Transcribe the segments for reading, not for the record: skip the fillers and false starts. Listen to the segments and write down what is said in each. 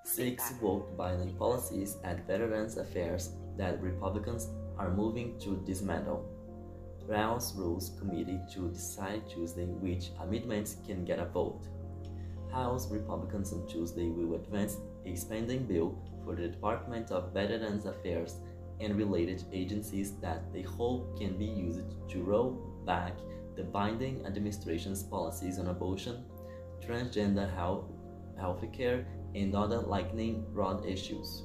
Six woke binding policies at Veterans Affairs that Republicans are moving to dismantle. House Rules Committee to decide Tuesday which amendments can get a vote. House Republicans on Tuesday will advance a spending bill for the Department of Veterans Affairs and related agencies that they hope can be used to roll back the binding administration's policies on abortion, transgender healthcare, and other lightning rod issues.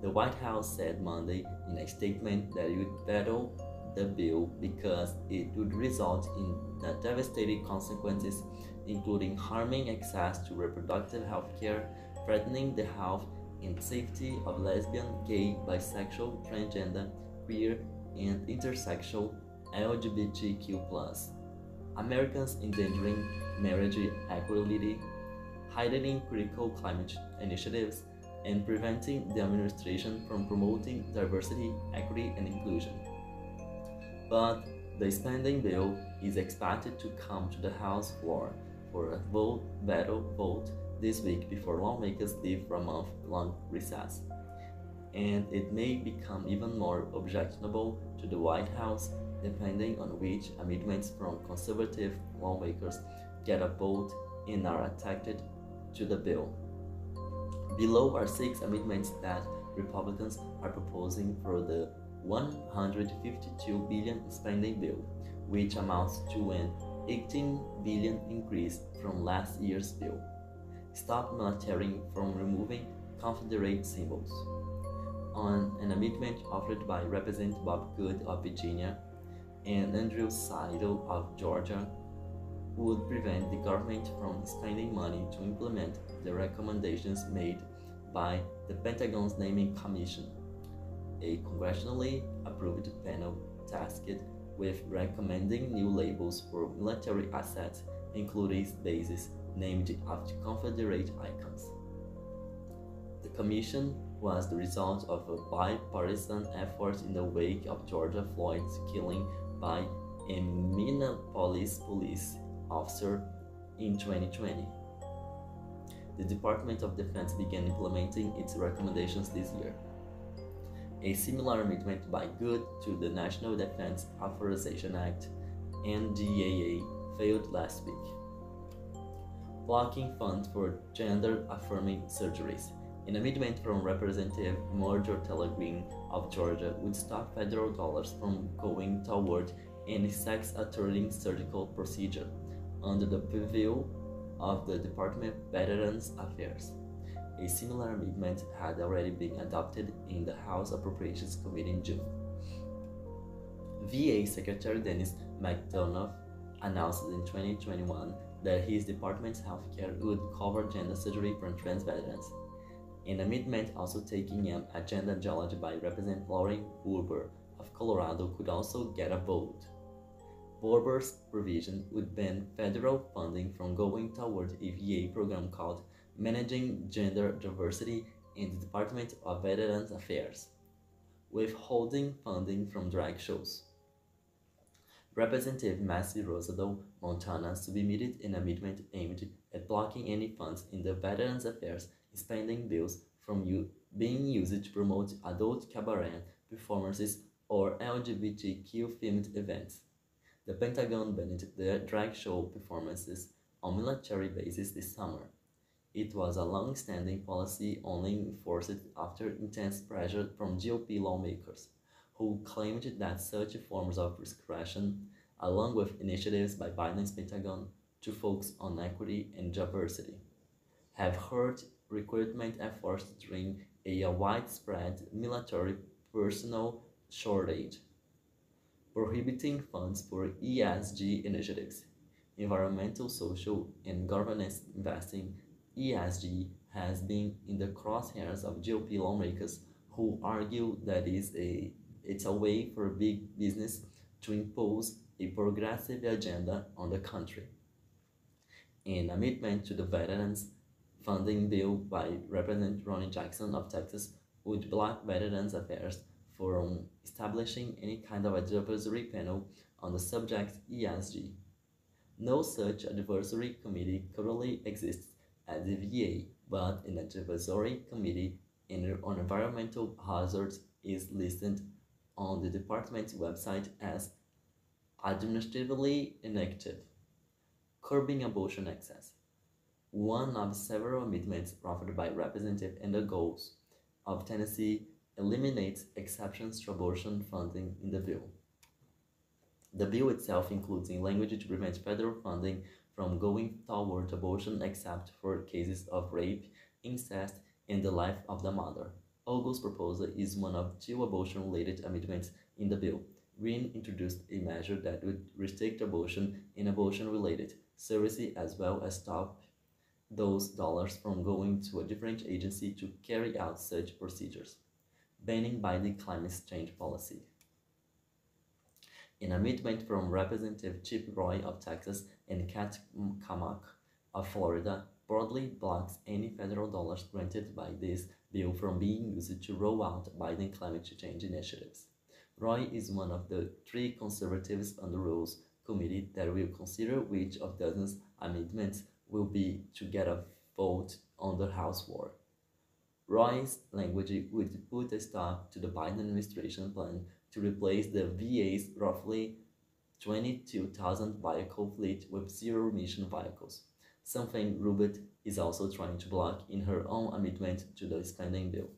The White House said Monday in a statement that it would veto the bill because it would result in the devastating consequences, including harming access to reproductive health care, threatening the health and safety of lesbian, gay, bisexual, transgender, queer, and intersexual LGBTQ+, Americans, endangering marriage equality, hindering critical climate initiatives, and preventing the administration from promoting diversity, equity, and inclusion. But the spending bill is expected to come to the House floor for a veto vote this week before lawmakers leave for a month-long recess. And it may become even more objectionable to the White House depending on which amendments from conservative lawmakers get a vote and are attached to the bill. Below are 6 amendments that Republicans are proposing for the $152 billion spending bill, which amounts to an $18 billion increase from last year's bill. Stop military from removing Confederate symbols. On an amendment offered by Representative Bob Good of Virginia and Andrew Seidel of Georgia, would prevent the government from spending money to implement the recommendations made by the Pentagon's Naming Commission, a congressionally approved panel tasked with recommending new labels for military assets, including bases named after Confederate icons. The commission was the result of a bipartisan effort in the wake of George Floyd's killing by a Minneapolis police officer in 2020. The Department of Defense began implementing its recommendations this year. A similar amendment by Good to the National Defense Authorization Act (NDAA) failed last week. Blocking funds for gender-affirming surgeries. An amendment from Representative Marjorie Taylor Greene of Georgia would stop federal dollars from going toward any sex-altering surgical procedure under the purview of the Department of Veterans Affairs. A similar amendment had already been adopted in the House Appropriations Committee in June. VA Secretary Dennis McDonough announced in 2021 that his department's healthcare would cover gender surgery for trans veterans. An amendment also taking an agenda challenge by Representative Lauren Boebert of Colorado could also get a vote. Boebert's provision would ban federal funding from going toward a VA program called Managing Gender Diversity in the Department of Veterans Affairs, withholding funding from drag shows. Representative Massey Rosado, Montana, submitted an amendment aimed at blocking any funds in the Veterans Affairs spending bills from being used to promote adult cabaret performances or LGBTQ-themed events. The Pentagon banned the drag show performances on military bases this summer. It was a long-standing policy only enforced after intense pressure from GOP lawmakers, who claimed that such forms of discretion, along with initiatives by Biden's Pentagon to focus on equity and diversity, have hurt recruitment efforts during a widespread military personnel shortage. Prohibiting funds for ESG initiatives, environmental, social, and governance investing. ESG has been in the crosshairs of GOP lawmakers who argue that it's a way for big business to impose a progressive agenda on the country. An amendment to the Veterans Funding Bill by Representative Ronnie Jackson of Texas would block Veterans Affairs from establishing any kind of advisory panel on the subject ESG. No such advisory committee currently exists at the VA, but an advisory committee on environmental hazards is listed on the department's website as administratively inactive. Curbing abortion access. One of several amendments offered by Representative Endangering of Tennessee eliminates exceptions to abortion funding in the bill. The bill itself includes language to prevent federal funding from going toward abortion except for cases of rape, incest, and the life of the mother. Ogle's proposal is one of two abortion-related amendments in the bill. Green introduced a measure that would restrict abortion and abortion-related services as well as stop those dollars from going to a different agency to carry out such procedures. Banning binding climate change policy. An amendment from Representative Chip Roy of Texas and Kat Cammack of Florida broadly blocks any federal dollars granted by this bill from being used to roll out Biden climate change initiatives. Roy is one of the three conservatives on the Rules Committee that will consider which of dozens amendments will be to get a vote on the House floor. Roy's language would put a stop to the Biden administration plan to replace the VA's roughly 22,000 vehicle fleet with zero-emission vehicles, something Rubin is also trying to block in her own amendment to the spending bill.